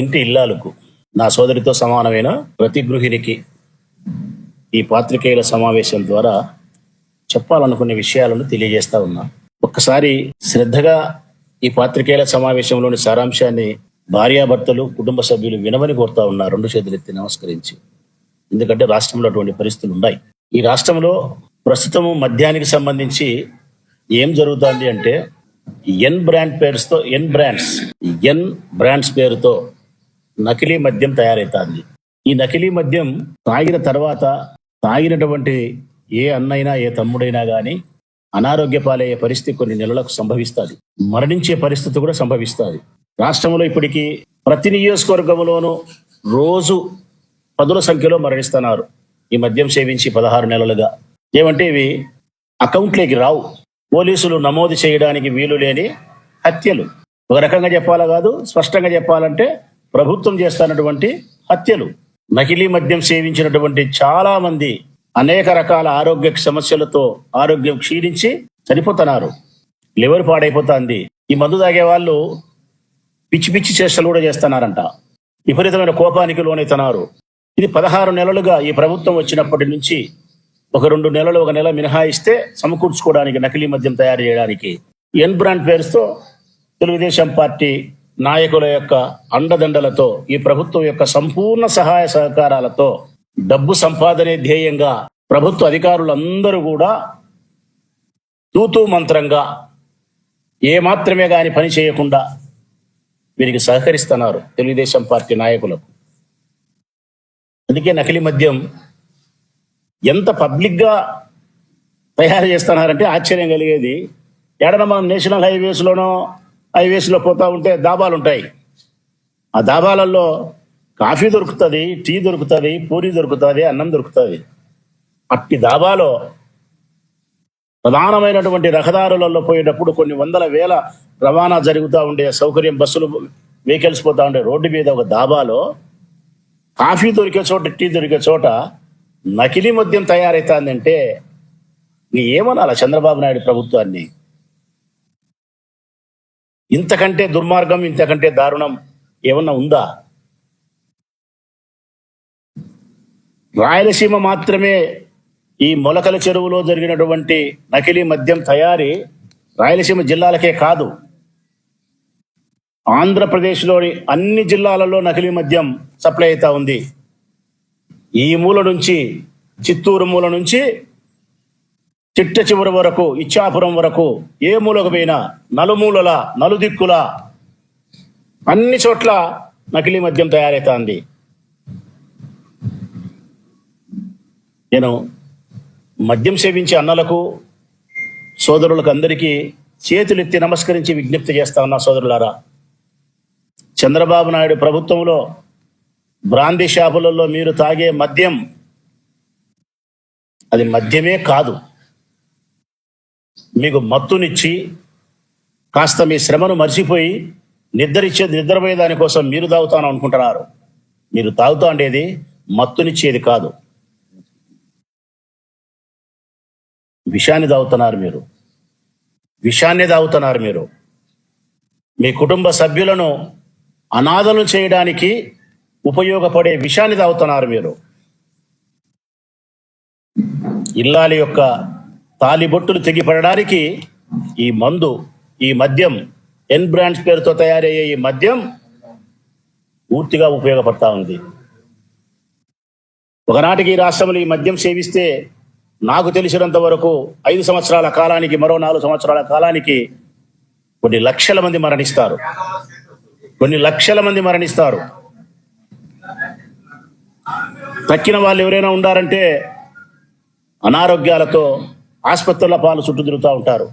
ఇంటి ఇల్లాలకు నా సోదరితో సమానమైన ప్రతి గృహిణికి ఈ పాత్రికేయుల సమావేశం ద్వారా చెప్పాలనుకునే విషయాలను తెలియజేస్తా ఉన్నా. ఒక్కసారి శ్రద్ధగా ఈ పాత్రికేయుల సమావేశంలోని సారాంశాన్ని భార్యాభర్తలు, కుటుంబ సభ్యులు వినమని కోరుతా ఉన్నా, రెండు చేతులెత్తి నమస్కరించి. ఎందుకంటే రాష్ట్రంలో అటువంటి పరిస్థితులు ఉన్నాయి. ఈ రాష్ట్రంలో ప్రస్తుతం మద్యానికి సంబంధించి ఏం జరుగుతుంది అంటే ఎన్ బ్రాండ్స్ పేరుతో నకిలీ మద్యం తయారవుతుంది. ఈ నకిలీ మద్యం తాగిన తర్వాత తాగినటువంటి ఏ అన్నైనా ఏ తమ్ముడైనా గాని అనారోగ్య పాలయ్యే పరిస్థితి కొన్ని నెలలకు సంభవిస్తుంది, మరణించే పరిస్థితి కూడా సంభవిస్తుంది. రాష్ట్రంలో ఇప్పటికీ ప్రతి నియోజకవర్గంలోనూ రోజు పదుల సంఖ్యలో మరణిస్తున్నారు ఈ మద్యం సేవించి 16 నెలలుగా. ఏమంటే ఇవి అకౌంట్లోకి రావు, పోలీసులు నమోదు చేయడానికి వీలు లేని హత్యలు. ఒక రకంగా చెప్పాలా కాదు, స్పష్టంగా చెప్పాలంటే ప్రభుత్వం చేస్తున్నటువంటి హత్యలు. నకిలీ మద్యం సేవించినటువంటి చాలా మంది అనేక రకాల ఆరోగ్య సమస్యలతో ఆరోగ్యం క్షీణించి చనిపోతున్నారు, లివర్ పాడైపోతుంది. ఈ మందు తాగే వాళ్ళు పిచ్చి పిచ్చి చేష్టలు కూడా చేస్తున్నారంట, విపరీతమైన కోపానికి లోనైతున్నారు. ఇది 16 నెలలుగా ఈ ప్రభుత్వం వచ్చినప్పటి నుంచి ఒక 2 నెలలు, 1 నెల మినహాయిస్తే సమకూర్చుకోవడానికి నకిలీ మద్యం తయారు చేయడానికి ఎన్ బ్రాండ్ పేరుతో తెలుగుదేశం పార్టీ నాయకుల యొక్క అండదండలతో, ఈ ప్రభుత్వం యొక్క సంపూర్ణ సహాయ సహకారాలతో డబ్బు సంపాదనే ధ్యేయంగా ప్రభుత్వ అధికారులందరూ కూడా తూతూ మంత్రంగా ఏ మాత్రమే గాని పని చేయకుండా వీరికి సహకరిస్తున్నారు తెలుగుదేశం పార్టీ నాయకులకు. అందుకే నకిలీ మద్యం ఎంత పబ్లిక్ గా తయారు చేస్తున్నారంటే ఆశ్చర్యం కలిగేది. ఏడన్నా మనం నేషనల్ హైవేస్ లో పోతా ఉంటే దాబాలు ఉంటాయి. ఆ దాబాలలో కాఫీ దొరుకుతుంది, టీ దొరుకుతుంది, పూరి దొరుకుతుంది, అన్నం దొరుకుతుంది. అట్టి దాబాలో ప్రధానమైనటువంటి రహదారులలో పోయేటప్పుడు కొన్ని వందల వేల రవాణా జరుగుతూ ఉండే సౌకర్యం, బస్సులు వెహికల్స్ పోతా ఉండే రోడ్డు మీద ఒక దాబాలో కాఫీ దొరికే చోట, టీ దొరికే చోట నకిలీ మద్యం తయారైతుందంటే ఏమనాల చంద్రబాబు నాయుడు ప్రభుత్వాన్ని? ఇంతకంటే దుర్మార్గం, ఇంతకంటే దారుణం ఏమన్నా ఉందా? రాయలసీమ మాత్రమే ఈ మొలకల చెరువులో జరిగినటువంటి నకిలీ మద్యం తయారీ రాయలసీమ జిల్లాలకే కాదు, ఆంధ్రప్రదేశ్లోని అన్ని జిల్లాలలో నకిలీ మద్యం సప్లై అవుతా ఉంది. ఈ మూల నుంచి, చిత్తూరు మూల నుంచి చిట్ట చివరి వరకు, ఇచ్చాపురం వరకు, ఏ మూలకు పోయినా నలుమూలల నలుదిక్కుల అన్ని చోట్ల నకిలీ మద్యం తయారవుతుంది. నేను మద్యం సేవించే అన్నలకు, సోదరులకు అందరికీ చేతులెత్తి నమస్కరించి విజ్ఞప్తి చేస్తా ఉన్నా. సోదరులారా, చంద్రబాబు నాయుడు ప్రభుత్వంలో బ్రాందీ షాపులలో మీరు తాగే మద్యం అది మద్యమే కాదు, మీకు మత్తునిచ్చి కాస్త మీ శ్రమను మర్చిపోయి నిద్రపోయే దానికోసం మీరు తాగుతాను అనుకుంటున్నారు. మీరు తాగుతా ఉండేది మత్తునిచ్చేది కాదు, విషాన్ని తాగుతున్నారు మీరు. విషాన్ని తాగుతున్నారు మీరు. మీ కుటుంబ సభ్యులను అనాథలు చేయడానికి ఉపయోగపడే విషాన్ని తాగుతున్నారు మీరు. ఇల్లాలి యొక్క తాలిబొట్టులు తెగిపడడానికి ఈ మందు, ఈ మద్యం, ఎన్ బ్రాండ్స్ పేరుతో తయారయ్యే ఈ మద్యం పూర్తిగా ఉపయోగపడతా ఉంది. ఒకనాటికి ఈ రాష్ట్రంలో ఈ మద్యం సేవిస్తే నాకు తెలిసినంత వరకు 5 సంవత్సరాల కాలానికి, మరో 4 సంవత్సరాల కాలానికి కొన్ని లక్షల మంది మరణిస్తారు. తక్కిన వాళ్ళు ఎవరైనా ఉండారంటే అనారోగ్యాలతో ఆసుపత్రుల పాలు చుట్టూ తిరుగుతూ ఉంటారు.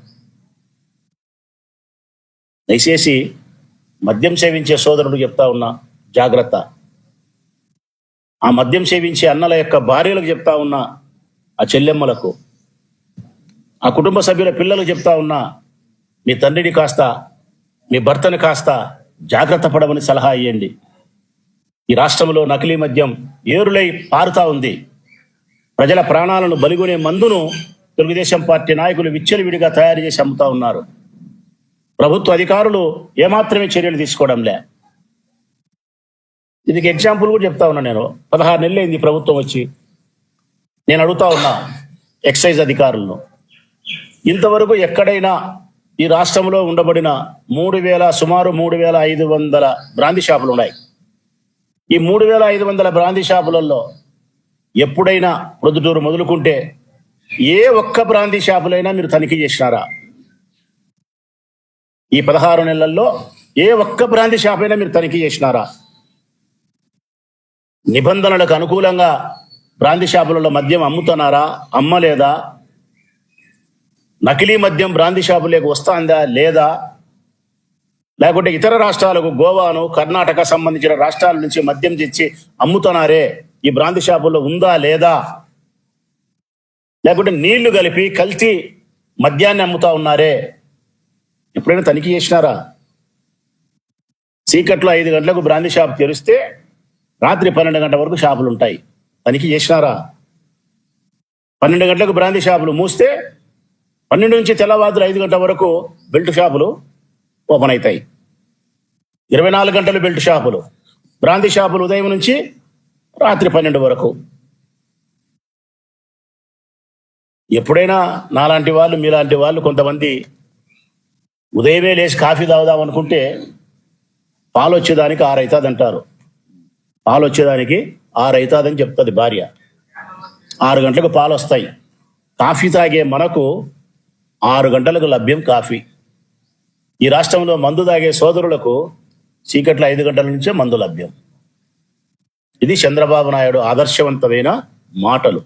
దయచేసి మద్యం సేవించే సోదరుడు చెప్తా ఉన్నా, జాగ్రత్త. ఆ మద్యం సేవించే అన్నల యొక్క భార్యలకు చెప్తా ఉన్నా, ఆ చెల్లెమ్మలకు, ఆ కుటుంబ సభ్యుల పిల్లలకు చెప్తా ఉన్నా, మీ తండ్రిని కాస్త, మీ భర్తని కాస్త జాగ్రత్త పడమని సలహా ఇవ్వండి. ఈ రాష్ట్రంలో నకిలీ మద్యం ఏరులై పారుతా ఉంది. ప్రజల ప్రాణాలను బలిగొనే మందును తెలుగుదేశం పార్టీ నాయకులు విచ్చలవిడిగా తయారు చేసి అమ్ముతా ఉన్నారు. ప్రభుత్వ అధికారులు ఏమాత్రమే చర్యలు తీసుకోవడంలే. ఇది ఎగ్జాంపుల్ కూడా చెప్తా ఉన్నా. నేను 16 నెలలు అయింది ప్రభుత్వం వచ్చి. నేను అడుగుతా ఉన్నా ఎక్సైజ్ అధికారులను, ఇంతవరకు ఎక్కడైనా ఈ రాష్ట్రంలో ఉండబడిన సుమారు 3,500 బ్రాందీ షాపులు ఉన్నాయి. ఈ 3,500 బ్రాందీ షాపులలో ఎప్పుడైనా ప్రొద్దుటూరు మొదలుకుంటే ఏ ఒక్క బ్రాందీ షాపులైనా మీరు తనిఖీ చేసినారా? ఈ 16 నెలల్లో ఏ ఒక్క బ్రాందీ షాప్ అయినా మీరు తనిఖీ చేసినారా? నిబంధనలకు అనుకూలంగా బ్రాందీ షాపులలో మద్యం అమ్ముతున్నారా, అమ్మలేదా? నకిలీ మద్యం బ్రాందీ షాపులకు వస్తుందా లేదా? లేకుంటే ఇతర రాష్ట్రాలకు, గోవాను, కర్ణాటక సంబంధించిన రాష్ట్రాల నుంచి మద్యం తెచ్చి అమ్ముతున్నారే, ఈ బ్రాందీ షాపుల్లో ఉందా లేదా? లేకుంటే నీళ్లు కలిపి కల్తీ మద్యాన్ని అమ్ముతా ఉన్నారే, ఎప్పుడైనా తనిఖీ చేసినారా? చీకట్లో 5 గంటలకు బ్రాందీ షాప్ తెరిస్తే రాత్రి 12 గంటల వరకు షాపులు ఉంటాయి. తనిఖీ చేసినారా? 12 గంటలకు బ్రాందీ షాపులు మూస్తే 12 నుంచి తెల్లవారులు 5 గంటల వరకు బెల్ట్ షాపులు ఓపెన్ అవుతాయి. 24 గంటలు బెల్ట్ షాపులు, బ్రాందీ షాపులు ఉదయం నుంచి రాత్రి 12 వరకు. ఎప్పుడైనా నాలాంటి వాళ్ళు, మీలాంటి వాళ్ళు కొంతమంది ఉదయమే లేచి కాఫీ తాగుదాం అనుకుంటే పాలు వచ్చేదానికి 6 అవుతుంది అంటారు. పాలు వచ్చేదానికి 6 అవుతుందని చెప్తుంది భార్య. 6 గంటలకు పాలు వస్తాయి. కాఫీ తాగే మనకు 6 గంటలకు లభ్యం కాఫీ. ఈ రాష్ట్రంలో మందు తాగే సోదరులకు చీకట్ల 5 గంటల నుంచే మందు లభ్యం. ఇది చంద్రబాబు నాయుడు ఆదర్శవంతమైన మాటలు.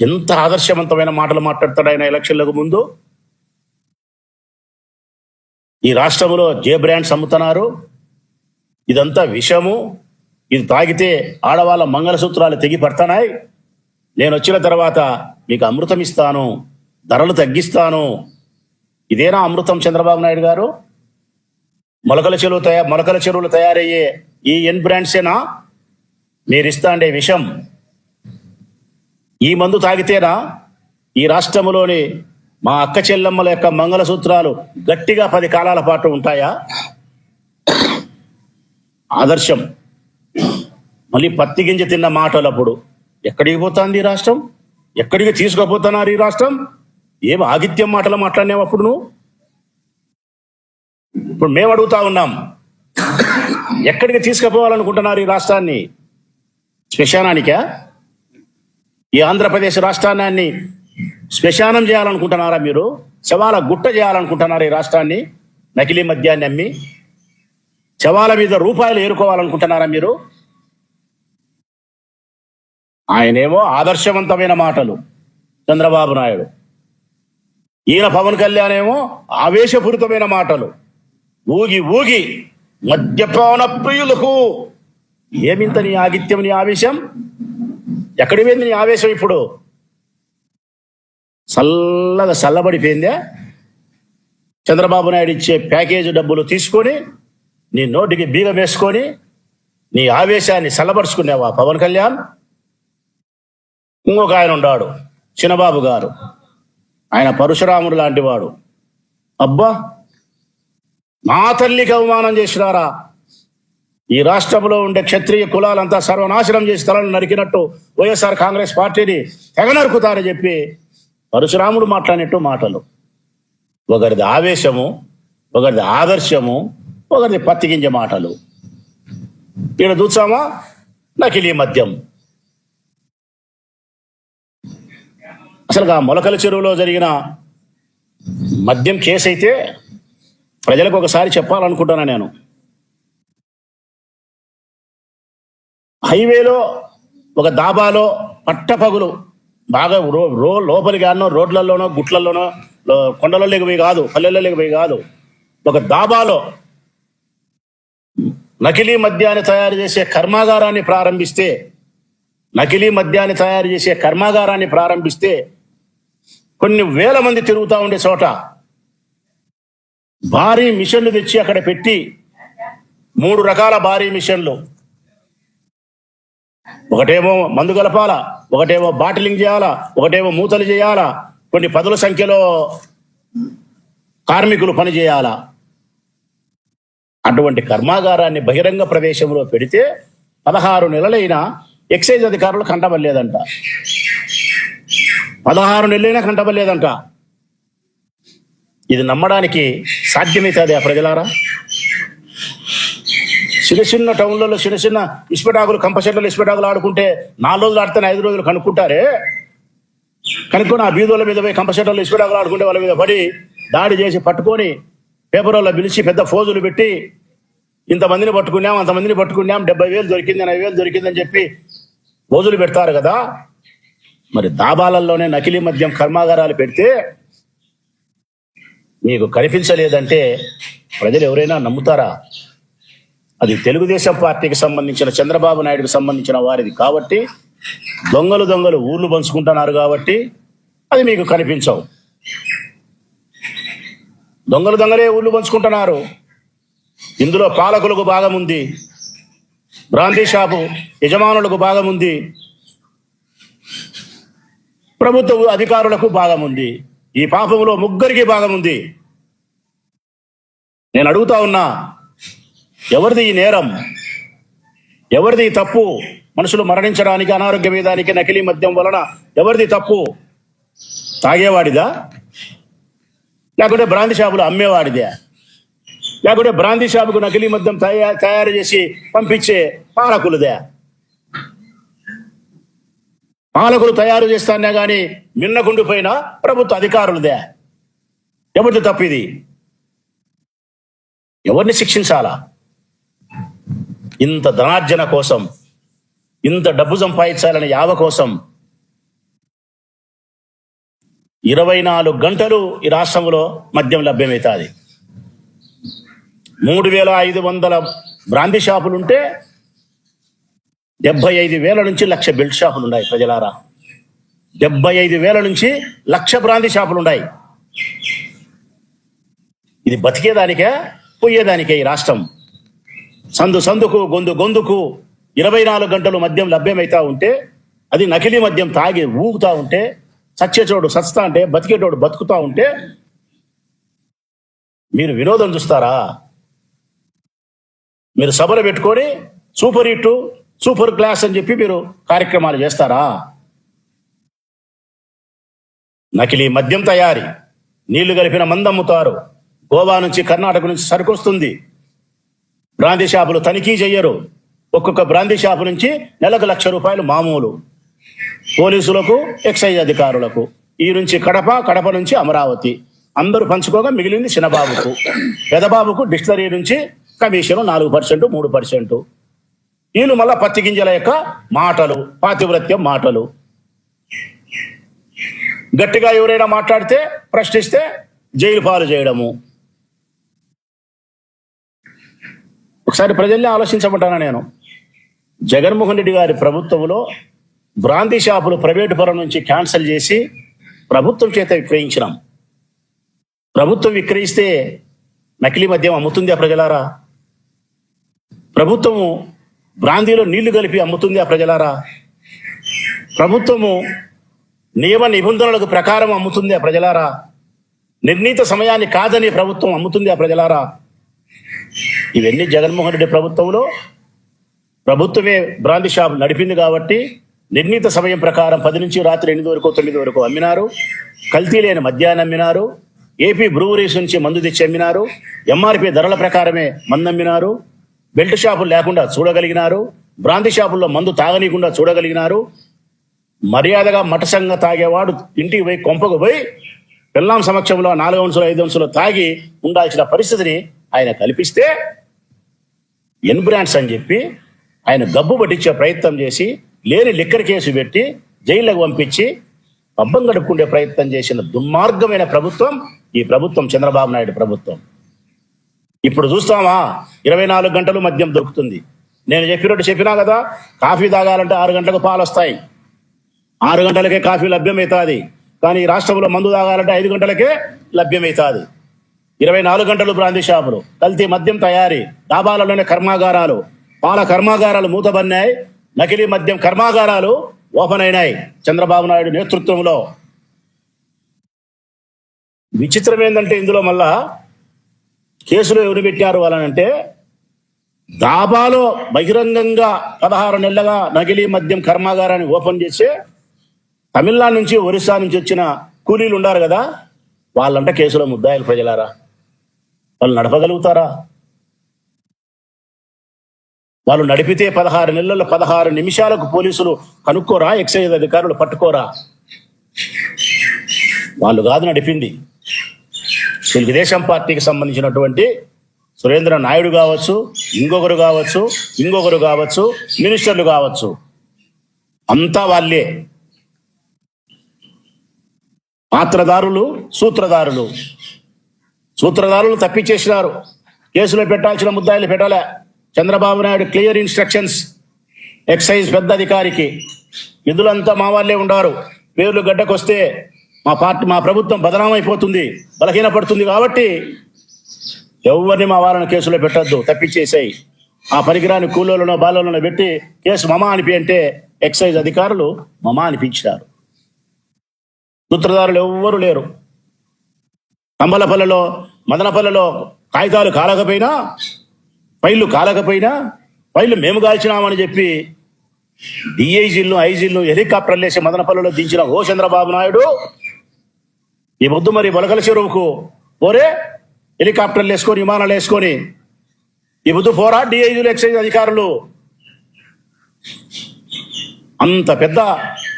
ఎంత ఆదర్శవంతమైన మాటలు మాట్లాడతాడు ఆయన ఎలక్షన్లకు ముందు. ఈ రాష్ట్రంలో జే బ్రాండ్స్ అమ్ముతున్నారు, ఇదంతా విషము, ఇది తాగితే ఆడవాళ్ళ మంగళసూత్రాలు తెగి పడుతున్నాయి, నేను వచ్చిన తర్వాత మీకు అమృతం ఇస్తాను, ధరలు తగ్గిస్తాను. ఇదేనా అమృతం చంద్రబాబు నాయుడు గారు? మొలకల చెరువులు తయారయ్యే ఈ ఎన్ బ్రాండ్సేనా మీరిస్తా అండే విషం? ఈ మందు తాగితేనా ఈ రాష్ట్రంలోని మా అక్క చెల్లెమ్మల యొక్క మంగళసూత్రాలు గట్టిగా 10 కాలాల పాటు ఉంటాయా? ఆదర్శం. మళ్ళీ పత్తి గింజ తిన్న మాటలప్పుడు ఎక్కడికి పోతుంది ఈ రాష్ట్రం? ఎక్కడికి తీసుకుపోతున్నారు ఈ రాష్ట్రం? ఏం ఆగిత్యం మాటలు మాట్లాడినావు అప్పుడు నువ్వు? ఇప్పుడు మేము అడుగుతా ఉన్నాం, ఎక్కడికి తీసుకుపోవాలనుకుంటున్నారు ఈ రాష్ట్రాన్ని? శ్మశానానికా? ఈ ఆంధ్రప్రదేశ్ రాష్ట్రాన్ని శ్మశానం చేయాలనుకుంటున్నారా మీరు? శవాల గుట్ట చేయాలనుకుంటున్నారా ఈ రాష్ట్రాన్ని? నకిలీ మద్యాన్ని అమ్మి శవాల మీద రూపాయలు ఏరుకోవాలనుకుంటున్నారా మీరు? ఆయనేమో ఆదర్శవంతమైన మాటలు చంద్రబాబు నాయుడు, ఈయన పవన్ కళ్యాణ్ ఏమో ఆవేశపూరితమైన మాటలు. ఊగి ఊగి మద్యపాన ప్రియులకు ఏమింత నీ ఆగిత్యం, నీ ఆవేశం? ఎక్కడి పోయింది నీ ఆవేశం? ఇప్పుడు చల్లబడిపోయిందే. చంద్రబాబు నాయుడు ఇచ్చే ప్యాకేజీ డబ్బులు తీసుకొని నీ నోటికి బీగం వేసుకొని నీ ఆవేశాన్ని చల్లబరుచుకునేవా పవన్ కళ్యాణ్? ఇంకొక ఆయన ఉన్నాడు చిన్నబాబు గారు, ఆయన పరశురాముడు లాంటి వాడు. అబ్బా, మా తల్లికి అవమానం చేసినారా? ఈ రాష్ట్రంలో ఉండే క్షత్రియ కులాలంతా సర్వనాశనం చేసి తలను నరికినట్టు వైఎస్ఆర్ కాంగ్రెస్ పార్టీని తెగ నరుకుతారని చెప్పి పరశురాముడు మాట్లాడినట్టు మాటలు. ఒకరిది ఆవేశము, ఒకరిది ఆదర్శము, ఒకరిది పత్తిగింజ మాటలు. ఈయన చూసామా నకిలీ మద్యం. అసలు ఆ మొలకల చెరువులో జరిగిన మద్యం కేసు అయితే ప్రజలకు ఒకసారి చెప్పాలనుకుంటున్నా నేను. హైవేలో ఒక దాబాలో పట్టపగులు బాగా లోపలికి ఆడనో, రోడ్లలోనో, గుట్లలోనో, కొండలలోకి పోయి కాదు, పల్లెల్లోకి పోయి కాదు, ఒక దాబాలో నకిలీ మద్యాన్ని తయారు చేసే కర్మాగారాన్ని ప్రారంభిస్తే కొన్ని వేల మంది తిరుగుతూ ఉండే చోట భారీ మిషన్లు తెచ్చి అక్కడ పెట్టి 3 రకాల భారీ మిషన్లు, ఒకటేమో మందు కలపాలా, ఒకటేమో బాటిలింగ్ చేయాలా, ఒకటేమో మూతలు చేయాలా, కొన్ని 10ల సంఖ్యలో కార్మికులు పని చేయాలా. అటువంటి కర్మాగారాన్ని బహిరంగ ప్రదేశంలో పెడితే 16 నెలలైనా ఎక్సైజ్ అధికారులు కంటబడలేదంట. 16 నెలలైనా కంటబడలేదంట. ఇది నమ్మడానికి సాధ్యమవుతుంది ఆ ప్రజలారా? చిన్న చిన్న టౌన్లలో చిన్న చిన్న ఇసుపెటాకులు, కంపచెట్లలో ఇసుపెటాకులు ఆడుకుంటే 4 రోజులు ఆడితే 5 రోజులు కనుక్కుంటారే. కనుక్కొని ఆ బీదోళ్ళ మీద పోయి కంపచెట్లలో ఇసుపెటాకులు ఆడుకుంటే వాళ్ళ మీద పడి దాడి చేసి పట్టుకొని పేపర్ వాళ్ళ పిలిచి పెద్ద ఫోజులు పెట్టి ఇంతమందిని పట్టుకున్నాం, అంతమందిని పట్టుకున్నాం, 70,000 దొరికింది, 80,000 దొరికిందని చెప్పి ఫోజులు పెడతారు కదా. మరి దాబాలలోనే నకిలీ మద్యం కర్మాగారాలు పెడితే మీకు కనిపించలేదంటే ప్రజలు ఎవరైనా నమ్ముతారా? అది తెలుగుదేశం పార్టీకి సంబంధించిన చంద్రబాబు నాయుడుకి సంబంధించిన వారిది కాబట్టి, దొంగలు ఊర్లు పంచుకుంటున్నారు కాబట్టి అది మీకు కనిపించవు. దొంగలే ఊర్లు పంచుకుంటున్నారు. ఇందులో పాలకులకు భాగం ఉంది, బ్రాందీ షాపు యజమానులకు భాగం ఉంది, ప్రభుత్వ అధికారులకు భాగం ఉంది. ఈ పాపంలో ముగ్గురికి భాగం ఉంది. నేను అడుగుతా ఉన్నా, ఎవరిది ఈ నేరం? ఎవరిది ఈ తప్పు? మనుషులు మరణించడానికి, అనారోగ్య వేదానికి నకిలీ మద్యం వలన ఎవరిది తప్పు? తాగేవాడిదా? లేకుంటే బ్రాందీ షాపులు అమ్మేవాడిదే? లేకుంటే బ్రాందీ షాపుకు నకిలీ మద్యం తయారు చేసి పంపించే పాలకులదే? పాలకులు తయారు చేస్తానే గాని మిన్నకుండిపోయిన ప్రభుత్వ అధికారులదే? ఎవరిది తప్పు ఇది? ఎవరిని శిక్షించాలా? ఇంత ధనార్జన కోసం, ఇంత డబ్బు సంపాదించాలని యావ కోసం 24 గంటలు ఈ రాష్ట్రంలో మద్యం లభ్యమవుతుంది. 3,500 బ్రాందీ షాపులుంటే 75,000 నుంచి 1,00,000 బెల్ట్ షాపులు ఉన్నాయి. ప్రజలారా, 75,000 నుంచి 1,00,000 బ్రాందీ షాపులు ఉన్నాయి. ఇది బతికేదానికే పోయేదానికే ఈ రాష్ట్రం? సందుకు గొంతుకు 24 గంటలు మద్యం లభ్యమవుతా ఉంటే, అది నకిలీ మద్యం తాగి ఊగుతా ఉంటే, చచ్చేటోడు సస్తా అంటే, బతికేటోడు బతుకుతా ఉంటే మీరు వినోదం చూస్తారా? మీరు సభలు పెట్టుకొని సూపర్ హిట్, సూపర్ క్లాస్ అని చెప్పి మీరు కార్యక్రమాలు చేస్తారా? నకిలీ మద్యం తయారీ, నీళ్లు కలిపిన మందమ్ముతారు. గోవా నుంచి, కర్ణాటక నుంచి సరుకు వస్తుంది. బ్రాందీ షాపులు తనిఖీ చెయ్యరు. ఒక్కొక్క బ్రాందీ షాపు నుంచి నెలకు 1,00,000 రూపాయలు మామూలు. పోలీసులకు, ఎక్సైజ్ అధికారులకు. ఈ నుంచి కడప నుంచి అమరావతి అందరూ పంచుకోగా మిగిలింది చిన్నబాబుకు. పెదబాబుకు డిస్టిలరీ నుంచి కమిషన్ 4%, 3%. వీళ్ళు మళ్ళా పత్తి గింజల యొక్క మాటలు, పాతివ్రత్యం మాటలు. గట్టిగా ఎవరైనా మాట్లాడితే, ప్రశ్నిస్తే జైలు పాలు చేయడము. ఒకసారి ప్రజల్ని ఆలోచించమంటానా నేను? జగన్మోహన్ రెడ్డి గారి ప్రభుత్వంలో బ్రాందీ షాపులు ప్రైవేటు పరం నుంచి క్యాన్సిల్ చేసి ప్రభుత్వం చేత విక్రయించినాం. ప్రభుత్వం విక్రయిస్తే నకిలీ మద్యం అమ్ముతుందా ప్రజలారా? ప్రభుత్వము బ్రాందీలో నీళ్లు కలిపి అమ్ముతుందా ప్రజలారా? ప్రభుత్వము నియమ నిబంధనలకు ప్రకారం అమ్ముతుందా ప్రజలారా? నిర్ణీత సమయాన్ని కాదని ప్రభుత్వం అమ్ముతుందా ప్రజలారా? ఇవన్నీ జగన్మోహన్ రెడ్డి ప్రభుత్వంలో ప్రభుత్వమే బ్రాందీ షాప్ నడిపింది కాబట్టి నిర్ణీత సమయం ప్రకారం 10 నుంచి రాత్రి 8 వరకు 9 వరకు అమ్మినారు. కల్తీ లేని మద్యాన్ని అమ్మినారు. ఏపీ బ్రూవరీస్ నుంచి మందు తెచ్చి అమ్మినారు. ఎంఆర్పీ ధరల ప్రకారమే మందు అమ్మినారు. బెల్ట్ షాపులు లేకుండా చూడగలిగినారు. బ్రాందీ షాపుల్లో మందు తాగనీయకుండా చూడగలిగినారు. మర్యాదగా మటసంగా తాగేవాడు ఇంటికి పోయి కొంపకు పోయి పిల్లాం సమక్షంలో 4 అంశాలు 5 అంశాలు తాగి ఉండాల్సిన పరిస్థితిని ఆయన కల్పిస్తే ఎన్ బ్రాండ్స్ అని చెప్పి ఆయన గబ్బు పట్టించే ప్రయత్నం చేసి లేని లిక్కర్ కేసు పెట్టి జైల్లోకి పంపించి పబ్బం గడుపుకునే ప్రయత్నం చేసిన దుర్మార్గమైన ప్రభుత్వం ఈ ప్రభుత్వం, చంద్రబాబు నాయుడు ప్రభుత్వం. ఇప్పుడు చూస్తామా 24 గంటలు మద్యం దొరుకుతుంది. నేను చెప్పినా కదా, కాఫీ తాగాలంటే 6 గంటలకు పాలు వస్తాయి, 6 గంటలకే కాఫీ లభ్యమవుతుంది. కానీ ఈ రాష్ట్రంలో మందు తాగాలంటే 5 గంటలకే లభ్యమవుతుంది. 24 గంటలు బ్రాందీ షాపులు, కల్తీ మద్యం తయారీ, డాబాలలోనే కర్మాగారాలు, పాల కర్మాగారాలు మూతబడినాయి. నకిలీ మద్యం కర్మాగారాలు ఓపెన్ అయినాయి చంద్రబాబు నాయుడు నేతృత్వంలో. విచిత్రం ఏంటంటే ఇందులో మళ్ళా కేసులో ఎవరు పెట్టారు వాళ్ళనంటే, దాబాలో బహిరంగంగా 16 నెలలుగా నకిలీ మద్యం కర్మాగారాన్ని ఓపెన్ చేసి తమిళనాడు నుంచి ఒరిస్సా నుంచి వచ్చిన కూలీలు ఉన్నారు కదా, వాళ్ళంట కేసులో ముద్దాయిలు. ప్రజలారా, వాళ్ళు నడపగలుగుతారా? వాళ్ళు నడిపితే 16 నెలల్లో 16 నిమిషాలకు పోలీసులు కనుక్కోరా? ఎక్సైజ్ అధికారులు పట్టుకోరా? వాళ్ళు కాదు నడిపింది. తెలుగుదేశం పార్టీకి సంబంధించినటువంటి సురేంద్ర నాయుడు కావచ్చు, ఇంకొకరు కావచ్చు, మినిస్టర్లు కావచ్చు, అంతా వాళ్ళే. పాత్రదారులు, సూత్రధారులు తప్పించేసినారు. కేసులో పెట్టాల్సిన ముద్దాయిలు పెట్టలే. Chandrababu Naidu clear instructions excise పెద్ద అధికారికి, నిధులంతా మా వాళ్ళే ఉండారు, పేర్లు గడ్డకొస్తే మా ప్రభుత్వం బదనామైపోతుంది, బలహీనపడుతుంది, కాబట్టి ఎవరిని మా వాళ్ళని కేసులో పెట్టద్దు, తప్పించేసాయి. ఆ పరికరాన్ని కూలోళ్ళనో బాలోళ్ళనో పెట్టి కేసు మమా అనిపి అంటే ఎక్సైజ్ అధికారులు మమా అనిపించారు. సూత్రధారులు ఎవ్వరూ లేరు. కంబలపల్లిలో, మదనపల్లిలో కాగితాలు కాలకపోయినా, ఫైళ్లు మేము కాల్చినామని చెప్పి డిఐజీలను, ఐజీలను హెలికాప్టర్లు వేసి మదనపల్లిలో దించిన ఓ చంద్రబాబు నాయుడు, ఈ పొద్దు మరి బొలకల చెరువుకు పోరే, హెలికాప్టర్లు వేసుకొని, విమానాలు వేసుకొని ఈ పొద్దు పోరా డిఐజీలు, ఎక్సైజ్ అధికారులు. అంత పెద్ద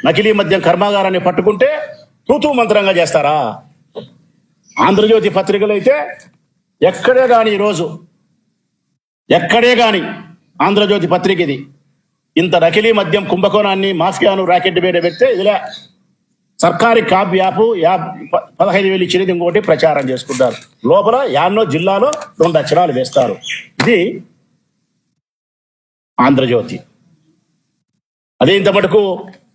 నకిలీ మద్యం కర్మాగారాన్ని పట్టుకుంటే తూతూ మంత్రంగా చేస్తారా? ఆంధ్రజ్యోతి పత్రికలు అయితే ఎక్కడే గాని ఆంధ్రజ్యోతి పత్రిక ఇది ఇంత నకిలీ మద్యం కుంభకోణాన్ని, మాఫియాను రాకెట్ మీద పెడితే ఇదిలే సర్కారీ కాప్ యాప్ 15,000 ఇచ్చినది ఇంకోటి ప్రచారం చేసుకుంటారు. లోపల యాన్నో జిల్లాలో 2 అక్షరాలు వేస్తారు. ఇది ఆంధ్రజ్యోతి. అదే ఇంత మటుకు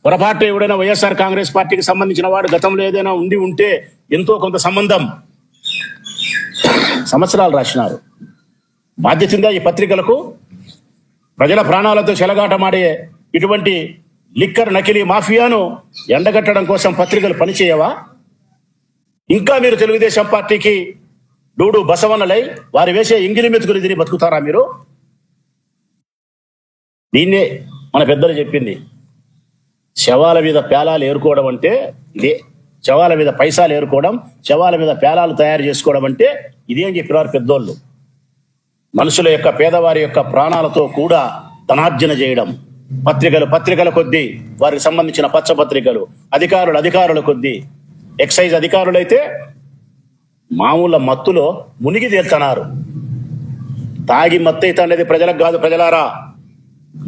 పొరపాటు ఎవడైనా వైఎస్ఆర్ కాంగ్రెస్ పార్టీకి సంబంధించిన వాడు గతంలో ఏదైనా ఉంటే ఎంతో కొంత సంబంధం, సంవత్సరాలు రాసినారు. బాధ్యత ఉందా ఈ పత్రికలకు? ప్రజల ప్రాణాలతో చెలగాటమాడే ఇటువంటి లిక్కర్ నకిలీ మాఫియాను ఎండగట్టడం కోసం పత్రికలు పనిచేయవా? ఇంకా మీరు తెలుగుదేశం పార్టీకి డూడు బసవన్నలై వారు వేసే ఇంగిలి మెతుకులు తిని బతుకుతారా మీరు? దీన్నే మన పెద్దలు చెప్పింది, శవాల మీద పేలాలు ఏరుకోవడం అంటే ఇదే. శవాల మీద పైసాలు ఏరుకోవడం, శవాల మీద పేలాలు తయారు చేసుకోవడం అంటే ఇదే అని చెప్పినారు పెద్దోళ్ళు. మనుషుల యొక్క, పేదవారి యొక్క ప్రాణాలతో కూడా ధనార్జన చేయడం. పత్రికల కొద్దీ వారికి సంబంధించిన పచ్చపత్రికలు, అధికారుల కొద్దీ. ఎక్సైజ్ అధికారులైతే మామూలు మత్తులో మునిగి తేల్తున్నారు. తాగి మత్తు అయితే అనేది ప్రజలకు కాదు. ప్రజలారా,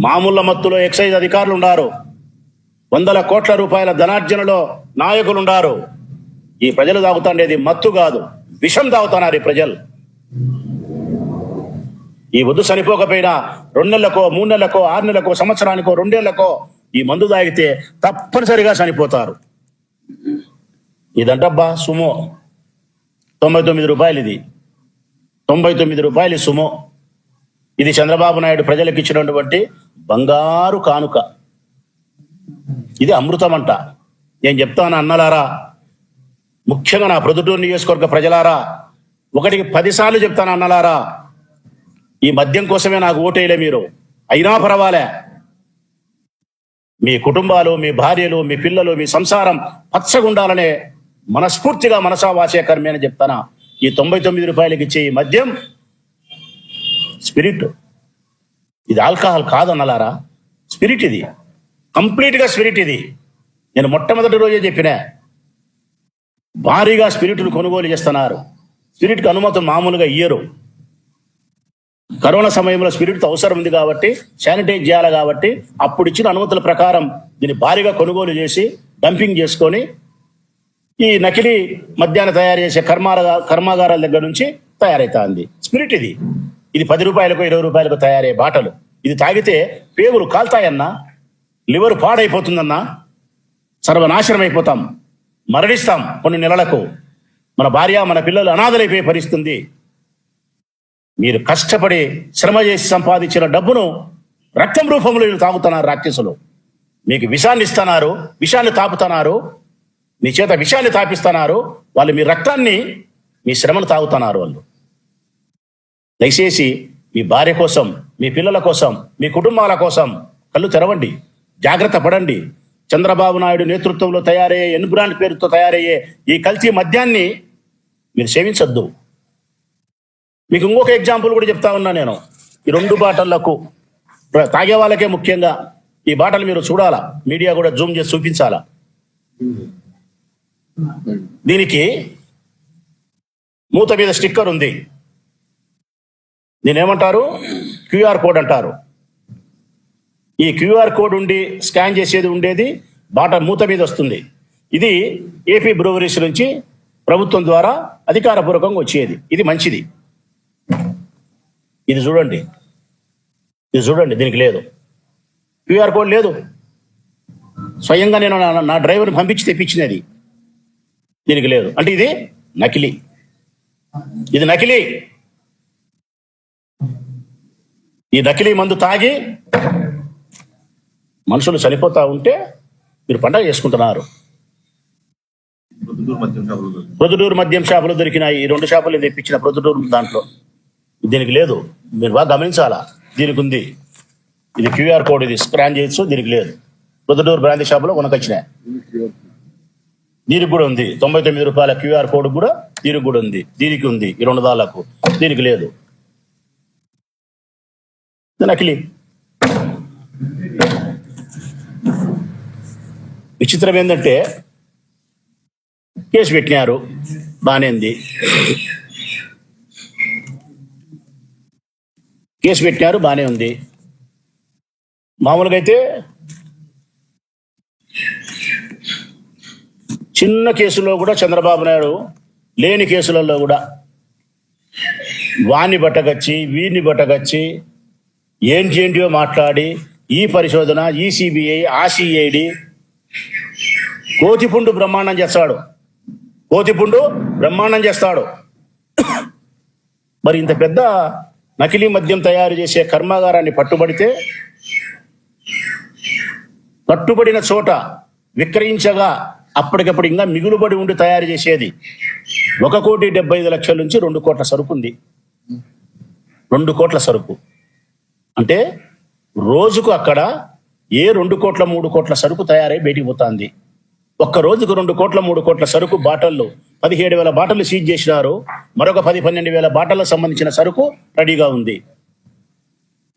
మామూలు మత్తులో ఎక్సైజ్ అధికారులు ఉన్నారు. 100 కోట్ల రూపాయల ధనార్జనలో నాయకులుండారు. ఈ ప్రజలు తాగుతాండేది మత్తు కాదు, విషం తాగుతున్నారు ఈ ప్రజలు. ఈ వద్దు చనిపోకపోయినా 2 నెలలకో, 3 నెలలకో, 6 నెలలకో, సంవత్సరానికో, 2 ఏళ్లకో ఈ మందు తాగితే తప్పనిసరిగా చనిపోతారు. ఇదంటబ్బా సుమో, 99 రూపాయలు. ఇది 99 రూపాయలు సుమో. ఇది చంద్రబాబు నాయుడు ప్రజలకు ఇచ్చినటువంటి బంగారు కానుక. ఇది అమృతం అంట. నేను చెప్తాను అన్నలారా, ముఖ్యంగా నా ప్రొద్దుటూరు నియోజకవర్గ ప్రజలారా, 1కి 10 సార్లు చెప్తాను అన్నలారా, ఈ మద్యం కోసమే నాకు ఓటేయలే మీరు, అయినా పర్వాలే. మీ కుటుంబాలు, మీ భార్యలు, మీ పిల్లలు, మీ సంసారం పచ్చగుండాలనే మనస్ఫూర్తిగా మనసా వాచే కర్మే అని చెప్తానా. ఈ 99 రూపాయలకి ఇచ్చే ఈ మద్యం స్పిరిట్. ఇది ఆల్కహాల్ కాదన్నలారా, స్పిరిట్. ఇది కంప్లీట్ గా స్పిరిట్. ఇది నేను మొట్టమొదటి రోజే చెప్పినా, భారీగా స్పిరిట్ను కొనుగోలు చేస్తున్నారు. స్పిరిట్కి అనుమతులు మామూలుగా ఇయ్యరు. కరోనా సమయంలో స్పిరిట్ అవసరం ఉంది కాబట్టి, శానిటైజ్ చేయాలి కాబట్టి, అప్పుడు ఇచ్చిన అనుమతుల ప్రకారం దీన్ని భారీగా కొనుగోలు చేసి డంపింగ్ చేసుకొని ఈ నకిలీ మద్యాన్ని తయారు చేసే కర్మాగారాల దగ్గర నుంచి తయారైతుంది స్పిరిట్. ఇది 10 రూపాయలకు 20 రూపాయలకు తయారయ్యే బాటలు. ఇది తాగితే పేగులు కాల్తాయన్నా, లివర్ పాడైపోతుందన్నా, సర్వనాశనం అయిపోతాం, మరణిస్తాం. కొన్ని నెలలకు మన భార్య, మన పిల్లలు అనాథలైపోయే పరిస్థితుంది. మీరు కష్టపడి శ్రమ చేసి సంపాదించిన డబ్బును రక్తం రూపంలో వీళ్ళు తాగుతున్నారు రాక్షసులు. మీకు విషాన్ని ఇస్తున్నారు, విషాన్ని తాపుతున్నారు, మీ చేత విషాన్ని తాపిస్తున్నారు. వాళ్ళు మీ రక్తాన్ని, మీ శ్రమను తాగుతున్నారు వాళ్ళు. దయచేసి మీ భార్య కోసం, మీ పిల్లల కోసం, మీ కుటుంబాల కోసం కళ్ళు తెరవండి, జాగ్రత్త పడండి. చంద్రబాబు నాయుడు నేతృత్వంలో తయారయ్యే ఎన్బ్రాండ్ పేరుతో తయారయ్యే ఈ కల్తీ మద్యాన్ని మీరు సేవించొద్దు. మీకు ఇంకొక ఎగ్జాంపుల్ కూడా చెప్తా ఉన్నా నేను. ఈ 2 బాటళ్లకు తాగే వాళ్ళకే ముఖ్యంగా ఈ బాటలు మీరు చూడాలా, మీడియా కూడా జూమ్ చేసి చూపించాలా. దీనికి మూత మీద స్టిక్కర్ ఉంది. దీని ఏమంటారు? క్యూఆర్ కోడ్ అంటారు. ఈ క్యూఆర్ కోడ్ ఉండి స్కాన్ చేసేది ఉండేది బాటల్ మూత మీద వస్తుంది. ఇది ఏపీ బ్రూవరీస్ నుంచి ప్రభుత్వం ద్వారా అధికారపూర్వకంగా వచ్చేది. ఇది మంచిది. ఇది చూడండి, దీనికి లేదు, క్యూఆర్ కోడ్ లేదు. స్వయంగా నేను నా డ్రైవర్ని పంపించి తెప్పించినది. దీనికి లేదు అంటే ఇది నకిలీ. ఇది నకిలీ. ఈ నకిలీ మందు తాగి మనుషులు చనిపోతా ఉంటే మీరు పండగ చేసుకుంటున్నారు. ప్రొద్దుటూరు మద్యం షాపులు దొరికినాయి. ఈ 2 షాపులు తెప్పించిన ప్రొద్దుటూరు దాంట్లో. దీనికి లేదు. మీరు బాగా గమనించాలా. దీనికి ఉంది. ఇది క్యూఆర్ కోడ్, ఇది స్కాన్ చేయొచ్చు. దీనికి లేదు. ప్రొద్దుటూరు బ్రాంతి షాపులో కొనకొచ్చినాయి. దీనికి కూడా ఉంది. 99 రూపాయల క్యూఆర్ కోడ్ కూడా దీనికి కూడా ఉంది. దీనికి ఉంది. ఈ 2 దాళ్లకు. దీనికి లేదు. నకిలీ. విచిత్రం ఏంటంటే కేసు పెట్టినారు, బానే ఉంది. కేసు పెట్టినారు, బానే ఉంది. మామూలుగా అయితే చిన్న కేసులో కూడా చంద్రబాబు నాయుడు లేని కేసులలో కూడా వాణ్ణి బట్టగచ్చి వీడిని బట్టగచ్చి ఏంటియో మాట్లాడి ఈ పరిశోధన, ఈ సిబిఐ, ఆ సిఐడి కోతిపుండు బ్రహ్మాండం చేస్తాడు. మరి ఇంత పెద్ద నకిలీ మద్యం తయారు చేసే కర్మాగారాన్ని పట్టుబడిన చోట విక్రయించగా అప్పటికప్పుడు ఇంకా మిగులుబడి ఉండి తయారు చేసేది 1,75,00,000 నుంచి 2 కోట్ల సరుకు ఉంది. 2 కోట్ల సరుకు అంటే రోజుకు అక్కడ 2 కోట్ల 3 కోట్ల సరుకు తయారై బయటికి పోతుంది. ఒక్క రోజుకు 2 కోట్ల 3 కోట్ల సరుకు బాటళ్ళు 17,000 బాటలు సీజ్ చేసినారు. మరొక 10-12,000 బాటలకు సంబంధించిన సరుకు రెడీగా ఉంది.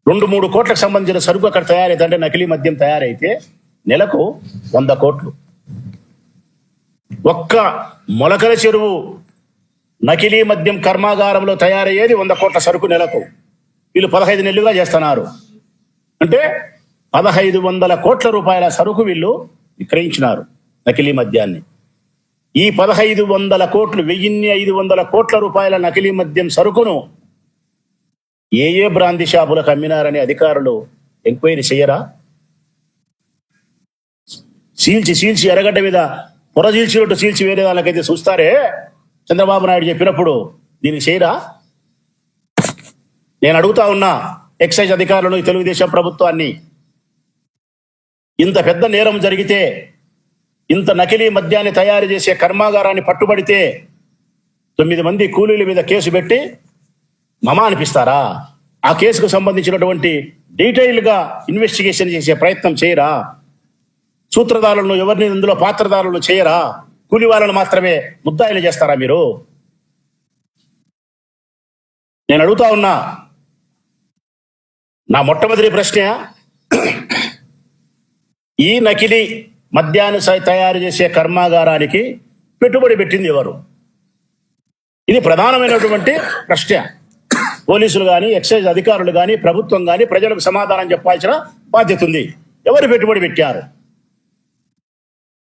2-3 కోట్లకు సంబంధించిన సరుకు అక్కడ తయారైతే, అంటే నకిలీ మద్యం తయారైతే నెలకు 100 కోట్లు. ఒక్క మొలకల చెరువు నకిలీ మద్యం కర్మాగారంలో తయారయ్యేది 100 కోట్ల సరుకు నెలకు. వీళ్ళు 15 నెలలుగా చేస్తున్నారు. అంటే 1,500 కోట్ల రూపాయల సరుకు వీళ్ళు విక్రయించినారు, నకిలీ మద్యాన్ని. ఈ 1,500 కోట్లు, 1,500 కోట్ల రూపాయల నకిలీ మద్యం సరుకును ఏ బ్రాంతి షాపులకు అమ్మినారని అధికారులు ఎంక్వైరీ చేయరా? చీల్చి ఎర్రగడ్డ మీద పొర చీల్చినట్టు చీల్చి వేరే వాళ్ళకైతే చూస్తారే చంద్రబాబు నాయుడు చెప్పినప్పుడు, దీనికి చేయరా? నేను అడుగుతా ఉన్నా ఎక్సైజ్ అధికారులను, తెలుగుదేశం ప్రభుత్వాన్ని. ఇంత పెద్ద నేరం జరిగితే, ఇంత నకిలీ మద్యాన్ని తయారు చేసే కర్మాగారాన్ని పట్టుబడితే 9 మంది కూలీల మీద కేసు పెట్టి మమా అనిపిస్తారా? ఆ కేసుకు సంబంధించినటువంటి డీటెయిల్గా ఇన్వెస్టిగేషన్ చేసే ప్రయత్నం చేయరా? సూత్రధారులను, ఎవరిని ఇందులో పాత్రధారులను చేయరా? కూలి వాళ్ళను మాత్రమే ముద్దాయిలు చేస్తారా మీరు? నేను అడుగుతా ఉన్నా. నా మొట్టమొదటి ప్రశ్న, ఈ నకిలీ మద్యాన్ని తయారు చేసే కర్మాగారానికి పెట్టుబడి పెట్టింది ఎవరు? ఇది ప్రధానమైనటువంటి ప్రశ్న. పోలీసులు కానీ, ఎక్సైజ్ అధికారులు కానీ, ప్రభుత్వం కానీ ప్రజలకు సమాధానం చెప్పాల్సిన బాధ్యత ఉంది. ఎవరు పెట్టుబడి పెట్టారు?